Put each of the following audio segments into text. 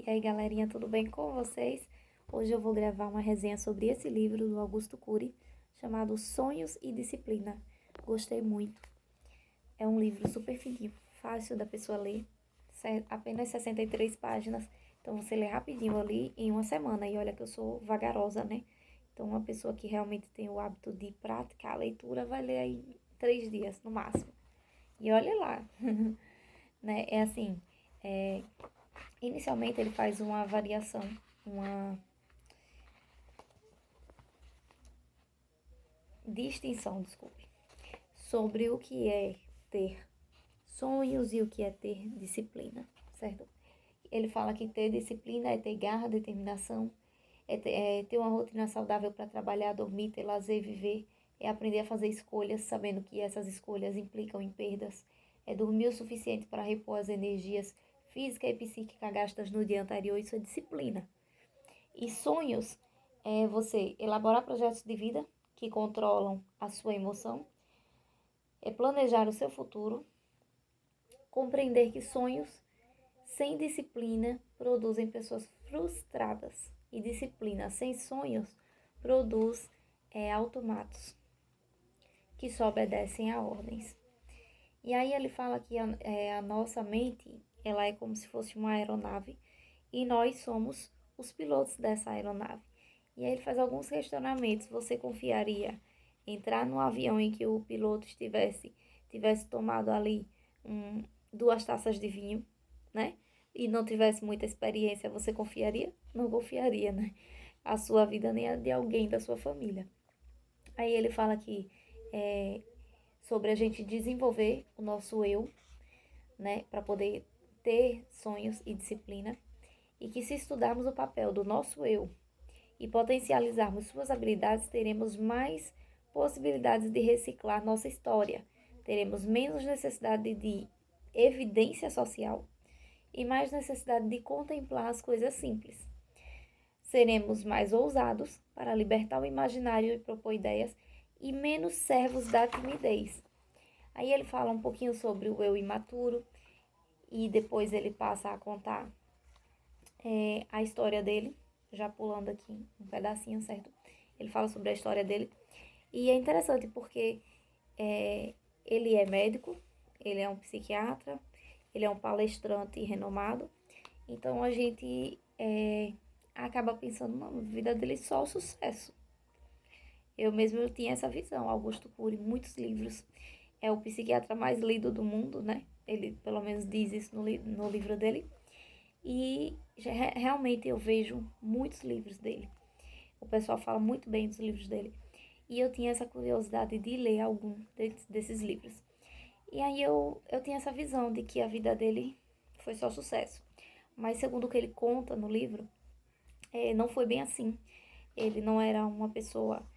E aí, galerinha, tudo bem com vocês? Hoje eu vou gravar uma resenha sobre esse livro do Augusto Cury, chamado Sonhos e Disciplina. Gostei muito. É um livro super fininho, fácil da pessoa ler, apenas 63 páginas. Então você lê rapidinho ali em uma semana. E olha que eu sou vagarosa, né? Então uma pessoa que realmente tem o hábito de praticar a leitura vai ler aí em 3 dias, no máximo. E olha lá, né? É assim, é, inicialmente ele faz uma variação, uma distinção, desculpe, sobre o que é ter sonhos e o que é ter disciplina, certo? Ele fala que ter disciplina é ter garra, determinação, é ter uma rotina saudável para trabalhar, dormir, ter lazer, viver, é aprender a fazer escolhas, sabendo que essas escolhas implicam em perdas, é dormir o suficiente para repor as energias física e psíquica gastas no dia anterior, isso é disciplina. E sonhos é você elaborar projetos de vida que controlam a sua emoção, é planejar o seu futuro, compreender que sonhos sem disciplina produzem pessoas frustradas e disciplina sem sonhos produz automatos que só obedecem a ordens. E aí ele fala que a nossa mente ela é como se fosse uma aeronave e nós somos os pilotos dessa aeronave. E aí ele faz alguns questionamentos. Você confiaria entrar num avião em que o piloto tivesse tomado ali 2 taças de vinho, né? E não tivesse muita experiência, você confiaria? Não confiaria, né? A sua vida nem a de alguém da sua família. Aí ele fala aqui sobre a gente desenvolver o nosso eu, né? Para poder ter sonhos e disciplina. E que se estudarmos o papel do nosso eu e potencializarmos suas habilidades, teremos mais possibilidades de reciclar nossa história. Teremos menos necessidade de evidência social e mais necessidade de contemplar as coisas simples. Seremos mais ousados para libertar o imaginário e propor ideias e menos servos da timidez. Aí ele fala um pouquinho sobre o eu imaturo e depois ele passa a contar a história dele, já pulando aqui um pedacinho, certo? Ele fala sobre a história dele. E é interessante porque ele é médico, ele é um psiquiatra, ele é um palestrante renomado. Então a gente acaba pensando, na vida dele só sucesso. Eu tinha essa visão. Augusto Cury, muitos livros. É o psiquiatra mais lido do mundo, né? Ele pelo menos diz isso no livro dele. E realmente eu vejo muitos livros dele. O pessoal fala muito bem dos livros dele. E eu tinha essa curiosidade de ler algum desses livros. E aí eu tinha essa visão de que a vida dele foi só sucesso. Mas segundo o que ele conta no livro, não foi bem assim. Ele não era uma pessoa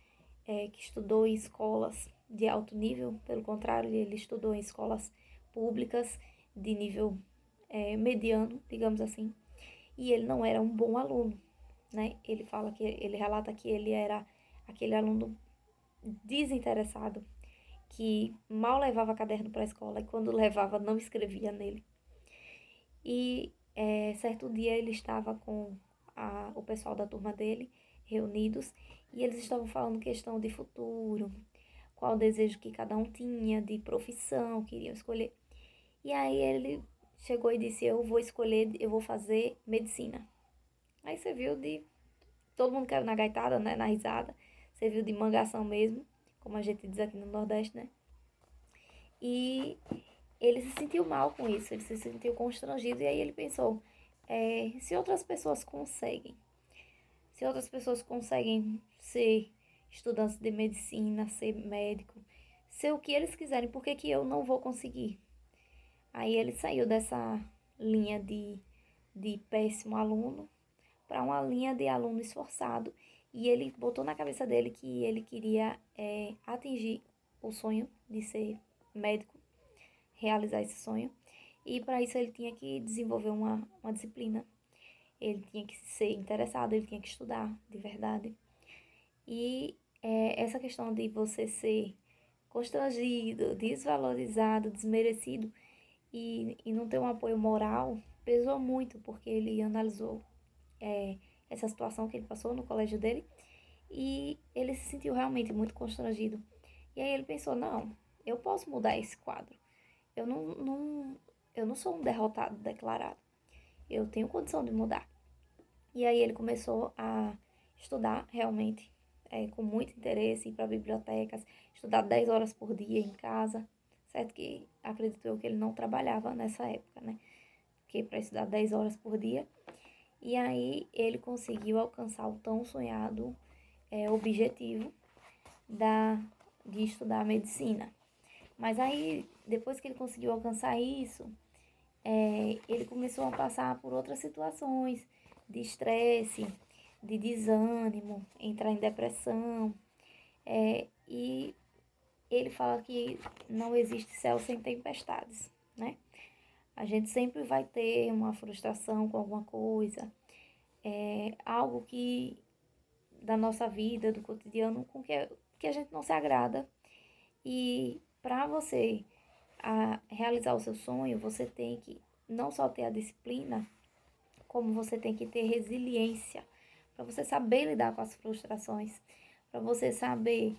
que estudou em escolas de alto nível. Pelo contrário, ele estudou em escolas públicas de nível mediano, digamos assim. E ele não era um bom aluno, né? Ele relata que ele era aquele aluno desinteressado, que mal levava caderno para a escola e quando levava não escrevia nele. E certo dia ele estava com o pessoal da turma dele reunidos e eles estavam falando questão de futuro, qual o desejo que cada um tinha, de profissão, queriam escolher. E aí ele chegou e disse, eu vou fazer medicina. Aí você viu todo mundo caiu na gaitada, né, na risada, você viu de mangação mesmo, como a gente diz aqui no Nordeste, né? E ele se sentiu mal com isso, ele se sentiu constrangido e aí ele pensou, se outras pessoas conseguem ser estudantes de medicina, ser médico, ser o que eles quiserem, por que eu não vou conseguir? Aí ele saiu dessa linha de péssimo aluno para uma linha de aluno esforçado e ele botou na cabeça dele que ele queria atingir o sonho de ser médico, realizar esse sonho. E para isso ele tinha que desenvolver uma disciplina. Ele tinha que ser interessado, ele tinha que estudar de verdade. E essa questão de você ser constrangido, desvalorizado, desmerecido e não ter um apoio moral, pesou muito, porque ele analisou essa situação que ele passou no colégio dele e ele se sentiu realmente muito constrangido. E aí ele pensou, não, eu posso mudar esse quadro. Eu não sou um derrotado declarado. Eu tenho condição de mudar. E aí ele começou a estudar realmente, com muito interesse, ir para bibliotecas, estudar 10 horas por dia em casa, certo? Que acredito eu que ele não trabalhava nessa época, né? Porque para estudar 10 horas por dia. E aí ele conseguiu alcançar o tão sonhado objetivo de estudar medicina. Mas aí, depois que ele conseguiu alcançar isso, ele começou a passar por outras situações de estresse, de desânimo, entrar em depressão. E ele fala que não existe céu sem tempestades, né? A gente sempre vai ter uma frustração com alguma coisa, algo que da nossa vida, do cotidiano, que a gente não se agrada. E para você realizar o seu sonho, você tem que não só ter a disciplina, como você tem que ter resiliência, para você saber lidar com as frustrações, para você saber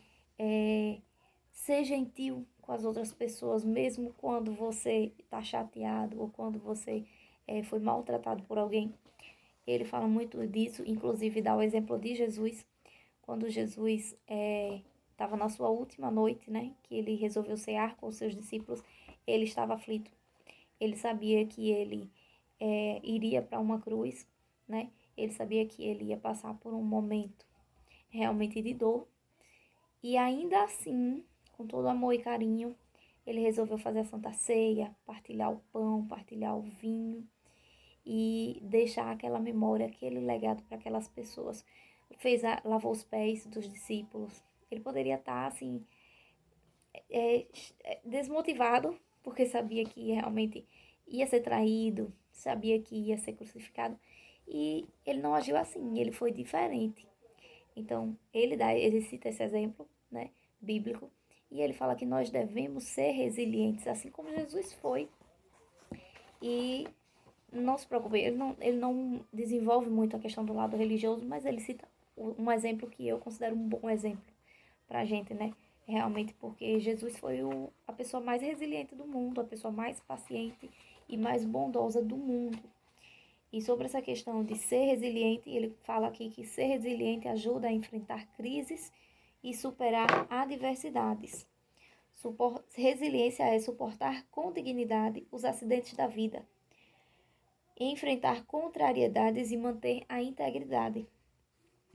ser gentil com as outras pessoas, mesmo quando você está chateado ou quando você foi maltratado por alguém. Ele fala muito disso, inclusive dá o exemplo de Jesus, quando Jesus estava na sua última noite, né, que ele resolveu cear com os seus discípulos, ele estava aflito. Ele sabia que ele iria para uma cruz, né? Ele sabia que ele ia passar por um momento realmente de dor. E ainda assim, com todo amor e carinho, ele resolveu fazer a Santa Ceia, partilhar o pão, partilhar o vinho e deixar aquela memória, aquele legado para aquelas pessoas. Lavou os pés dos discípulos. Ele poderia estar assim, desmotivado, porque sabia que realmente ia ser traído, sabia que ia ser crucificado. E ele não agiu assim, ele foi diferente. Então, ele cita esse exemplo, né, bíblico, e ele fala que nós devemos ser resilientes, assim como Jesus foi. E não se preocupe, ele não desenvolve muito a questão do lado religioso, mas ele cita um exemplo que eu considero um bom exemplo pra gente, né? Realmente, porque Jesus foi a pessoa mais resiliente do mundo, a pessoa mais paciente e mais bondosa do mundo. E sobre essa questão de ser resiliente, ele fala aqui que ser resiliente ajuda a enfrentar crises e superar adversidades. Resiliência é suportar com dignidade os acidentes da vida, enfrentar contrariedades e manter a integridade.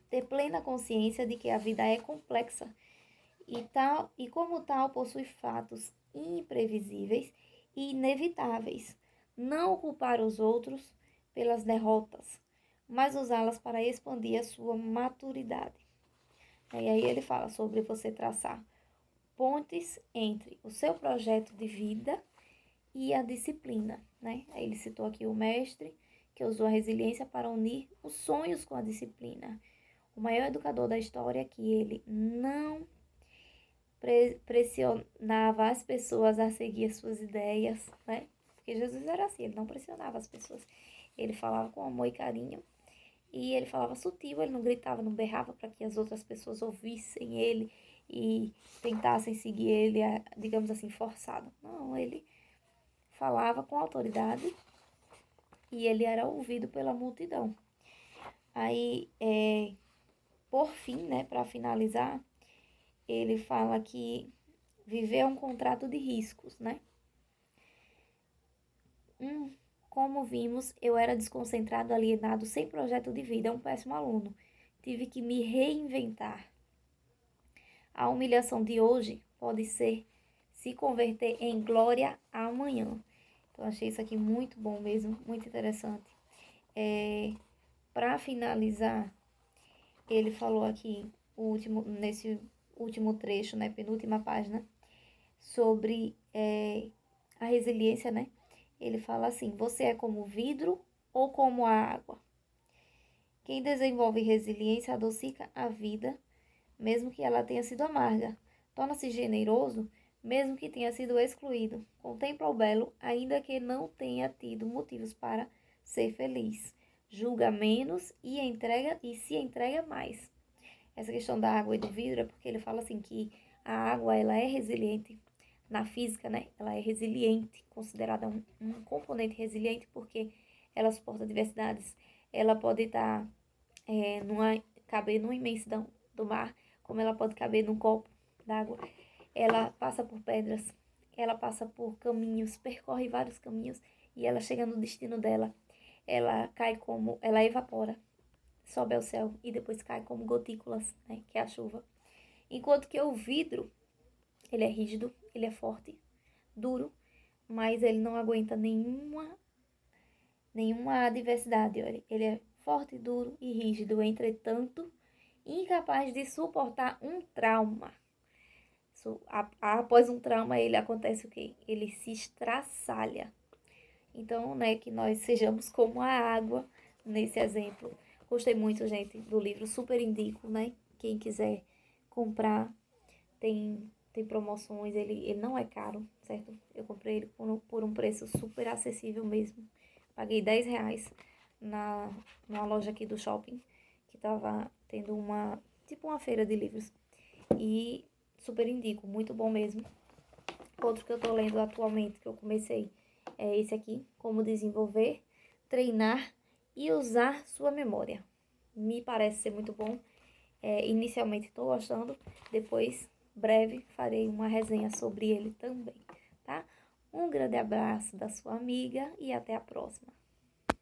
Ter plena consciência de que a vida é complexa e como tal possui fatos imprevisíveis e inevitáveis. Não culpar os outros pelas derrotas, mas usá-las para expandir a sua maturidade. E aí ele fala sobre você traçar pontes entre o seu projeto de vida e a disciplina, né? Aí ele citou aqui o mestre, que usou a resiliência para unir os sonhos com a disciplina. O maior educador da história, que ele não pressionava as pessoas a seguir suas ideias, né? Porque Jesus era assim, ele não pressionava as pessoas. Ele falava com amor e carinho e ele falava sutil, ele não gritava, não berrava para que as outras pessoas ouvissem ele e tentassem seguir ele, digamos assim, forçado. Não, ele falava com autoridade e ele era ouvido pela multidão. Aí, por fim, né, para finalizar, ele fala que viver é um contrato de riscos, né? Como vimos, eu era desconcentrado, alienado, sem projeto de vida, um péssimo aluno. Tive que me reinventar. A humilhação de hoje pode se converter em glória amanhã. Então, achei isso aqui muito bom mesmo, muito interessante. Para finalizar, ele falou aqui, nesse último trecho, né, penúltima página, sobre a resiliência, né? Ele fala assim: você é como vidro ou como a água? Quem desenvolve resiliência adocica a vida, mesmo que ela tenha sido amarga. Torna-se generoso, mesmo que tenha sido excluído. Contempla o belo, ainda que não tenha tido motivos para ser feliz. Julga menos e se entrega mais. Essa questão da água e do vidro é porque ele fala assim que a água, ela é resiliente na física, né? Ela é resiliente, considerada um componente resiliente porque ela suporta diversidades. Ela pode estar caber numa imensidão do mar, como ela pode caber num copo d'água. Ela passa por pedras, ela passa por caminhos, percorre vários caminhos e ela chega no destino dela. Ela evapora, sobe ao céu e depois cai como gotículas, né, que é a chuva. Enquanto que o vidro, ele é rígido, ele é forte, duro, mas ele não aguenta nenhuma adversidade, olha. Ele é forte, duro e rígido, entretanto, incapaz de suportar um trauma. Após um trauma, ele acontece o quê? Ele se estraçalha. Então, né, que nós sejamos como a água nesse exemplo. Gostei muito, gente, do livro, super indico, né? Quem quiser comprar, tem promoções, ele não é caro, certo? Eu comprei ele por um preço super acessível mesmo. Paguei R$ 10 numa loja aqui do shopping, que tava tendo tipo uma feira de livros. E super indico, muito bom mesmo. Outro que eu tô lendo atualmente, que eu comecei, é esse aqui, Como Desenvolver, Treinar e Usar Sua Memória. Me parece ser muito bom. Inicialmente estou gostando, depois, breve, farei uma resenha sobre ele também, tá? Um grande abraço da sua amiga e até a próxima.